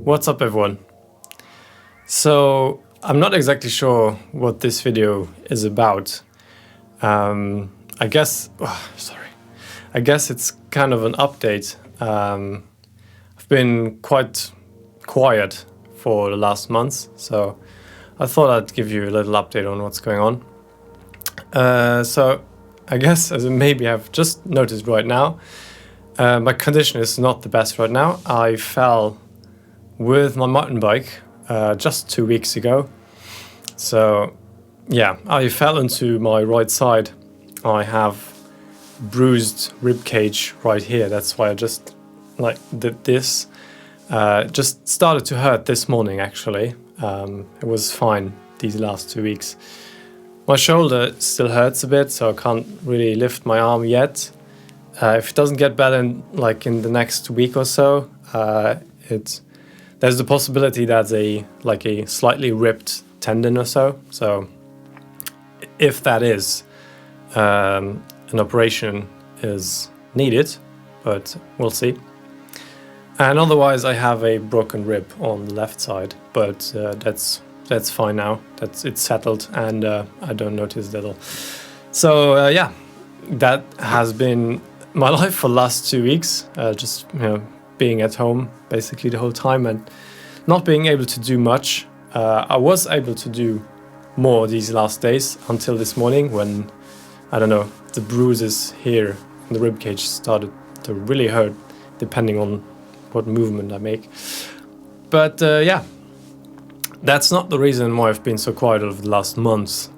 What's up, everyone? So I'm not exactly sure what this video is about. I guess it's kind of an update. I've been quite quiet for the last months, so I thought I'd give you a little update on what's going on. So I guess, as you maybe have just noticed right now, my condition is not the best right now. I fell with my mountain bike just 2 weeks ago. So yeah, I fell into my right side. I have bruised rib cage right here. That's why I just did this. Just started to hurt this morning actually. It was fine these last 2 weeks. My shoulder still hurts a bit, so I can't really lift my arm yet. If it doesn't get better in the next week or so, there's the possibility that's a slightly ripped tendon or so. So if that is, an operation is needed, but we'll see. And otherwise, I have a broken rib on the left side, but that's fine now. It's settled, and I don't notice it at all. So yeah, that has been my life for the last 2 weeks. Just being at home basically the whole time and not being able to do much. I was able to do more these last days until this morning when, I don't know, the bruises here in the ribcage started to really hurt depending on what movement I make. But yeah, that's not the reason why I've been so quiet over the last months.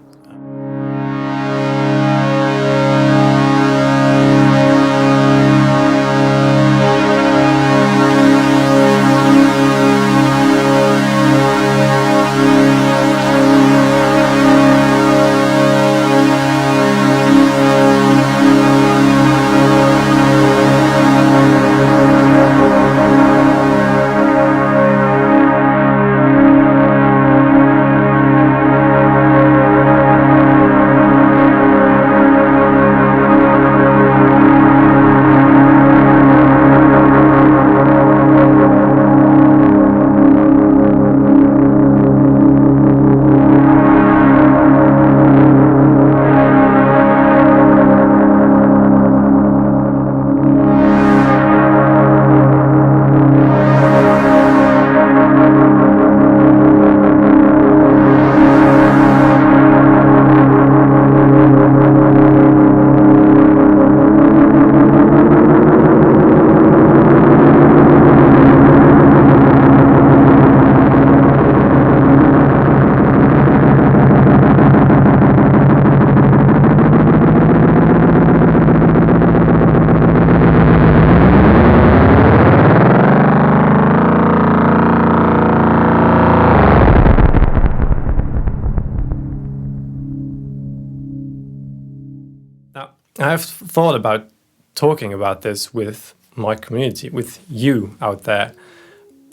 I have thought about talking about this with my community, with you out there,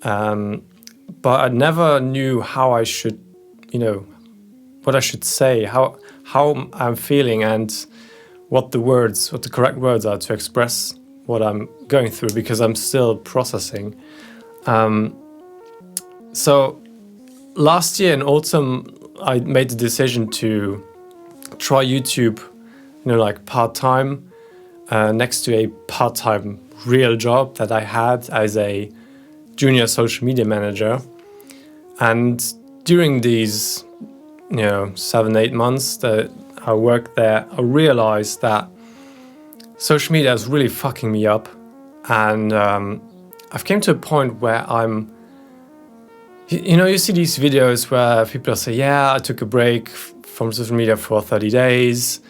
but I never knew how I should, what I should say, how I'm feeling, and what the correct words are to express what I'm going through, because I'm still processing. So last year in autumn, I made the decision to try YouTube, part-time, next to a part-time real job that I had as a junior social media manager. And during these, 7-8 months that I worked there, I realized that social media is really fucking me up. And I've came to a point where I'm, you see these videos where people say, yeah, I took a break from social media for 30 days.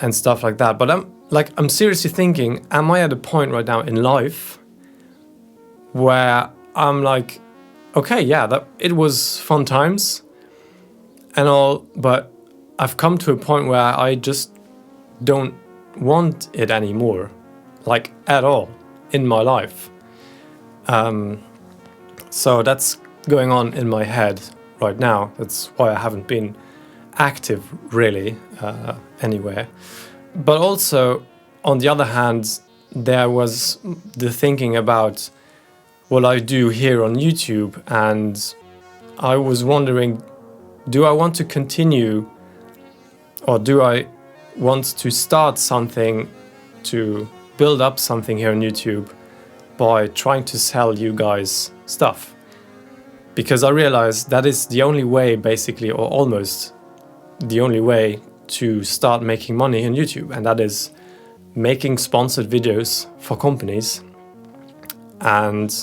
And stuff like that. But I'm seriously thinking, am I at a point right now in life where I'm like, okay, yeah, it was fun times and all, but I've come to a point where I just don't want it anymore, at all in my life. So that's going on in my head right now. That's why I haven't been active really anywhere. But also, on the other hand, there was the thinking about what I do here on YouTube, and I was wondering, do I want to continue, or do I want to start something, to build up something here on YouTube by trying to sell you guys stuff? Because I realized that is the only way, basically, or almost the only way to start making money on YouTube, and that is making sponsored videos for companies. And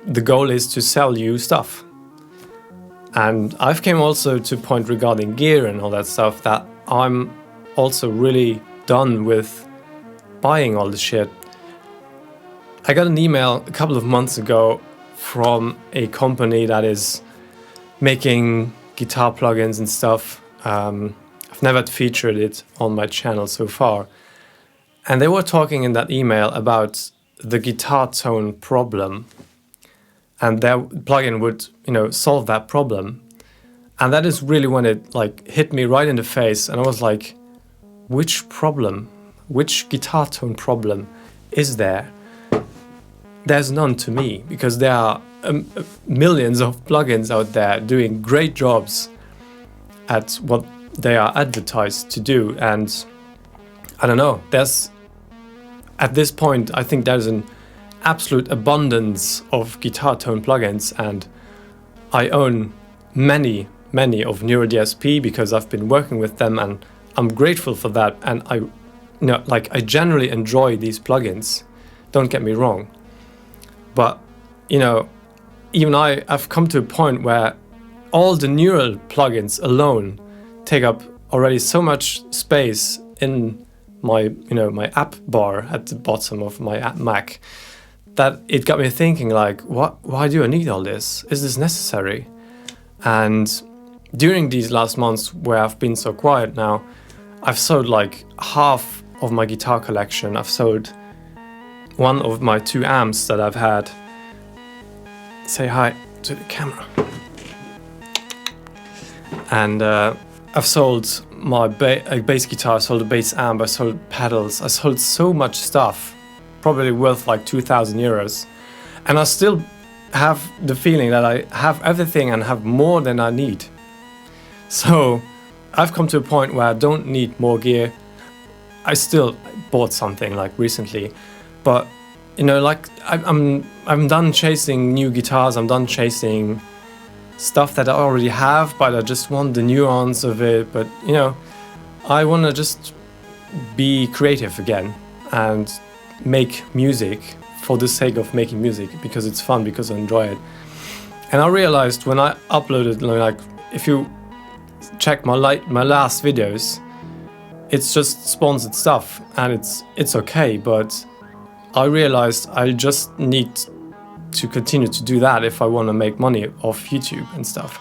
the goal is to sell you stuff. And I've came also to a point regarding gear and all that stuff that I'm also really done with buying all the shit. I got an email a couple of months ago from a company that is making guitar plugins and stuff. I've never featured it on my channel so far. And they were talking in that email about the guitar tone problem. And their plugin would, solve that problem. And that is really when it hit me right in the face. And I was like, which problem? Which guitar tone problem is there? There's none to me, because there are millions of plugins out there doing great jobs at what they are advertised to do. And I don't know, at this point, I think there's an absolute abundance of guitar tone plugins, and I own many of NeuroDSP because I've been working with them, and I'm grateful for that. And I generally enjoy these plugins, don't get me wrong, but even I've come to a point where all the neural plugins alone take up already so much space in my my app bar at the bottom of my Mac, that it got me thinking, why do I need all this? Is this necessary? And during these last months where I've been so quiet now, I've sold half of my guitar collection. I've sold one of my 2 amps that I've had. Say hi to the camera. And I've sold my bass guitar, I sold a bass amp, I sold pedals, I sold so much stuff, probably worth 2,000 euros. And I still have the feeling that I have everything and have more than I need. So I've come to a point where I don't need more gear. I still bought something recently, but I'm done chasing new guitars. I'm done chasing stuff that I already have, but I just want the nuance of it. But I want to just be creative again and make music for the sake of making music, because it's fun, because I enjoy it. And I realized when I uploaded, if you check my last videos, it's just sponsored stuff, and it's okay, but I realized I just need to continue to do that if I want to make money off YouTube and stuff.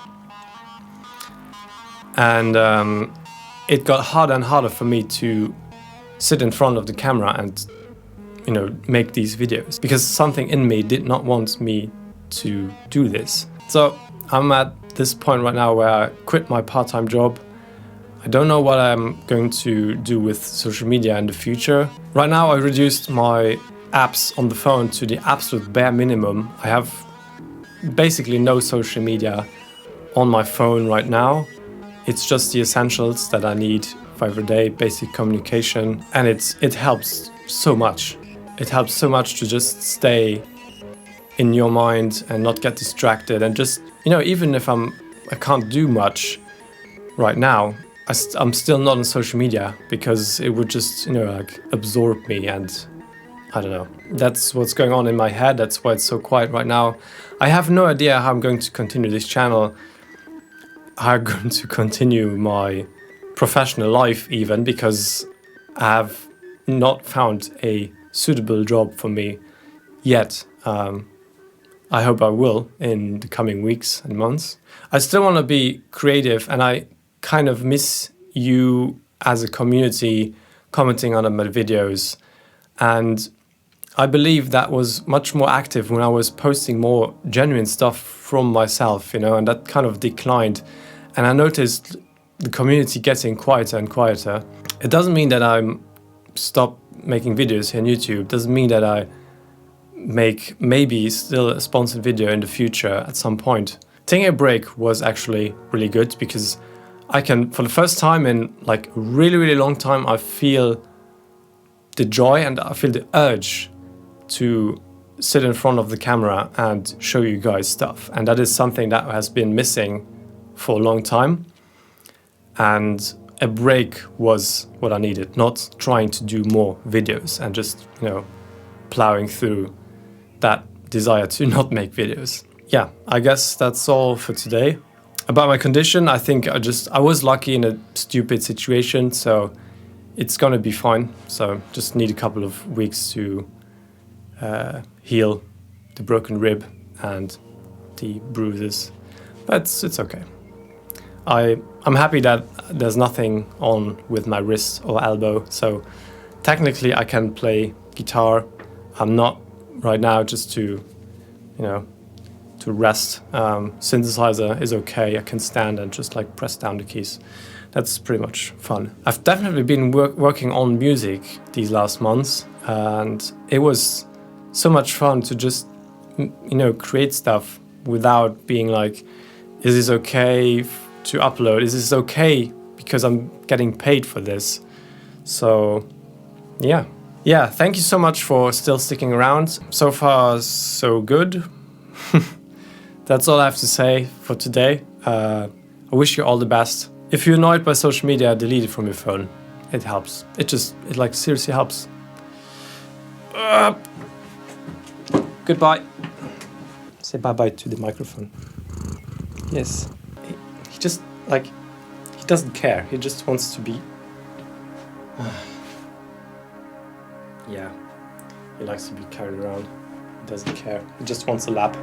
And it got harder and harder for me to sit in front of the camera and make these videos, because something in me did not want me to do this. So I'm at this point right now where I quit my part-time job. I don't know what I'm going to do with social media in the future. Right now I reduced my apps on the phone to the absolute bare minimum. I have basically no social media on my phone right now. It's just the essentials that I need for every day, basic communication, and it helps so much. It helps so much to just stay in your mind and not get distracted, and just even if I can't do much right now, I'm still not on social media, because it would just absorb me, and I don't know. That's what's going on in my head. That's why it's so quiet right now. I have no idea how I'm going to continue this channel, how I'm going to continue my professional life even, because I have not found a suitable job for me yet. I hope I will in the coming weeks and months. I still want to be creative, and I kind of miss you as a community commenting on my videos. And I believe that was much more active when I was posting more genuine stuff from myself, and that kind of declined. And I noticed the community getting quieter and quieter. It doesn't mean that I'm stop making videos here on YouTube. It doesn't mean that I make maybe still a sponsored video in the future at some point. Taking a break was actually really good because I can, for the first time in like a really long time, I feel the joy and I feel the urge to sit in front of the camera and show you guys stuff. And that is something that has been missing for a long time. And a break was what I needed, not trying to do more videos and just, plowing through that desire to not make videos. Yeah, I guess that's all for today. About my condition, I think I was lucky in a stupid situation, so it's gonna be fine. So just need a couple of weeks to heal the broken rib and the bruises, but it's okay. I'm happy that there's nothing on with my wrist or elbow, so technically I can play guitar. I'm not right now, just to rest. Synthesizer is okay. I can stand and just like press down the keys. That's pretty much fun. I've definitely been working on music these last months, and it was so much fun to just create stuff without being like, is this okay to upload? Is this okay because I'm getting paid for this? So yeah, thank you so much for still sticking around. So far so good. That's all I have to say for today. I wish you all the best. If you're annoyed by social media, delete it from your phone. It helps. It like seriously helps. Goodbye. Say bye-bye to the microphone. Yes. He just, he doesn't care. He just wants to be... Yeah. He likes to be carried around. He doesn't care. He just wants a lap.